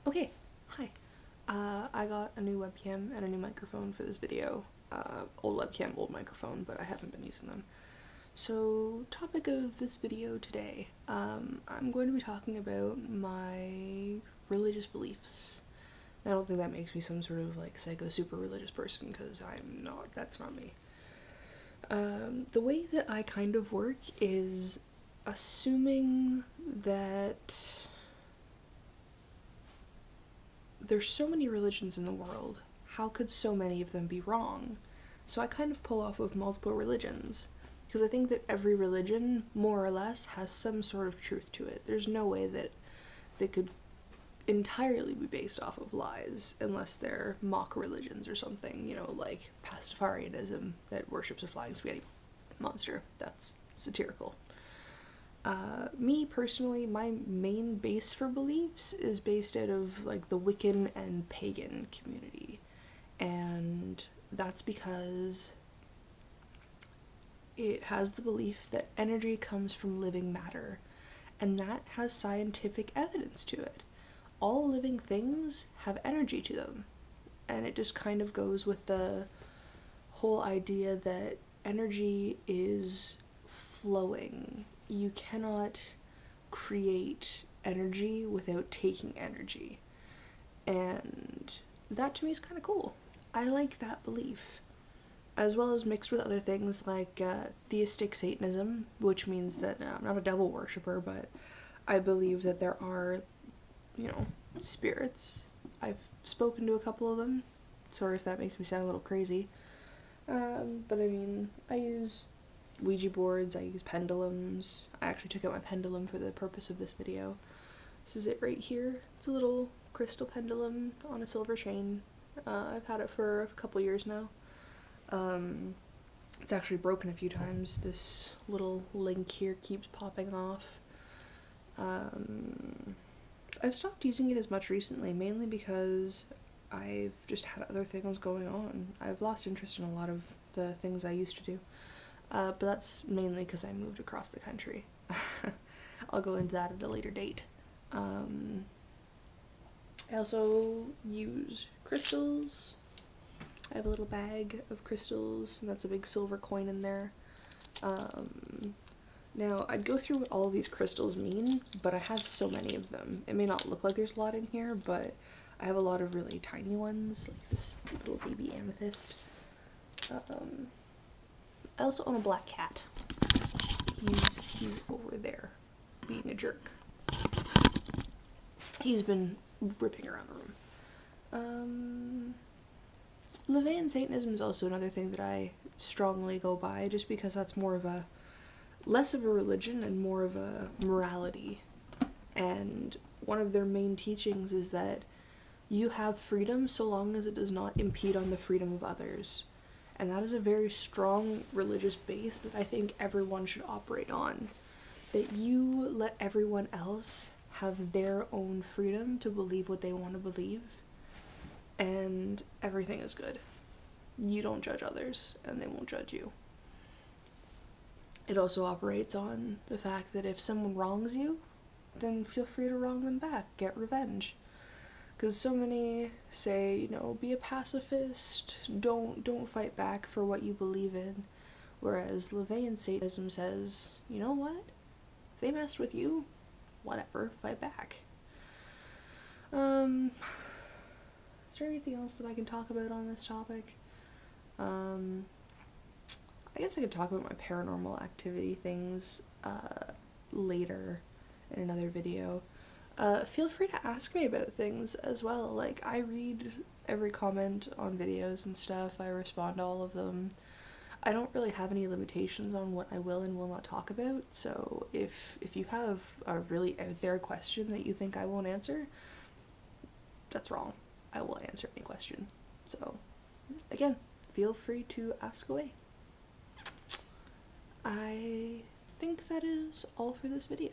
Okay, hi. I got a new webcam and a new microphone for this video. Old webcam, old microphone, but I haven't been using them. So, topic of this video today, I'm going to be talking about my religious beliefs. I don't think that makes me some sort of like psycho super religious person, because I'm not, that's not me. The way that I kind of work is assuming that there's so many religions in the world, how could so many of them be wrong? So I kind of pull off of multiple religions, because I think that every religion, more or less, has some sort of truth to it. There's no way that they could entirely be based off of lies, unless they're mock religions or something, you know, like Pastafarianism that worships a flying spaghetti monster. That's satirical. Me personally, my main base for beliefs is based out of like the Wiccan and pagan community, and that's because it has the belief that energy comes from living matter, and that has scientific evidence to it. All living things have energy to them, and it just kind of goes with the whole idea that energy is flowing. You cannot create energy without taking energy. And that to me is kind of cool. I like that belief. As well as mixed with other things like theistic Satanism, which means that I'm not a devil worshiper, but I believe that there are, you know, spirits. I've spoken to a couple of them. Sorry if that makes me sound a little crazy. But I mean, I use Ouija boards, I use pendulums. I actually took out my pendulum for the purpose of this video. This is it right here. It's a little crystal pendulum on a silver chain. I've had it for a couple years now. It's actually broken a few times. This little link here keeps popping off. I've stopped using it as much recently, mainly because I've just had other things going on. I've lost interest in a lot of the things I used to do. But that's mainly because I moved across the country. I'll go into that at a later date. I also use crystals. I have a little bag of crystals, and that's a big silver coin in there. Now, I'd go through what all of these crystals mean, but I have so many of them. It may not look like there's a lot in here, but I have a lot of really tiny ones, like this little baby amethyst. I also own a black cat. He's over there, being a jerk. He's been ripping around the room. LaVeyan Satanism is also another thing that I strongly go by, just because that's more of a, less of a religion and more of a morality. And one of their main teachings is that you have freedom so long as it does not impede on the freedom of others. And that is a very strong religious base that I think everyone should operate on. That you let everyone else have their own freedom to believe what they want to believe, and everything is good. You don't judge others, and they won't judge you. It also operates on the fact that if someone wrongs you, then feel free to wrong them back, get revenge. Because so many say, you know, be a pacifist, don't fight back for what you believe in. Whereas LaVeyan Satanism says, you know what? If they messed with you, whatever, fight back. Is there anything else that I can talk about on this topic? I guess I could talk about my paranormal activity things later in another video. Feel free to ask me about things as well. Like, I read every comment on videos and stuff. I respond to all of them. I don't really have any limitations on what I will and will not talk about, so if you have a really out there question that you think I won't answer, that's wrong. I will answer any question. So, again, feel free to ask away. I think that is all for this video.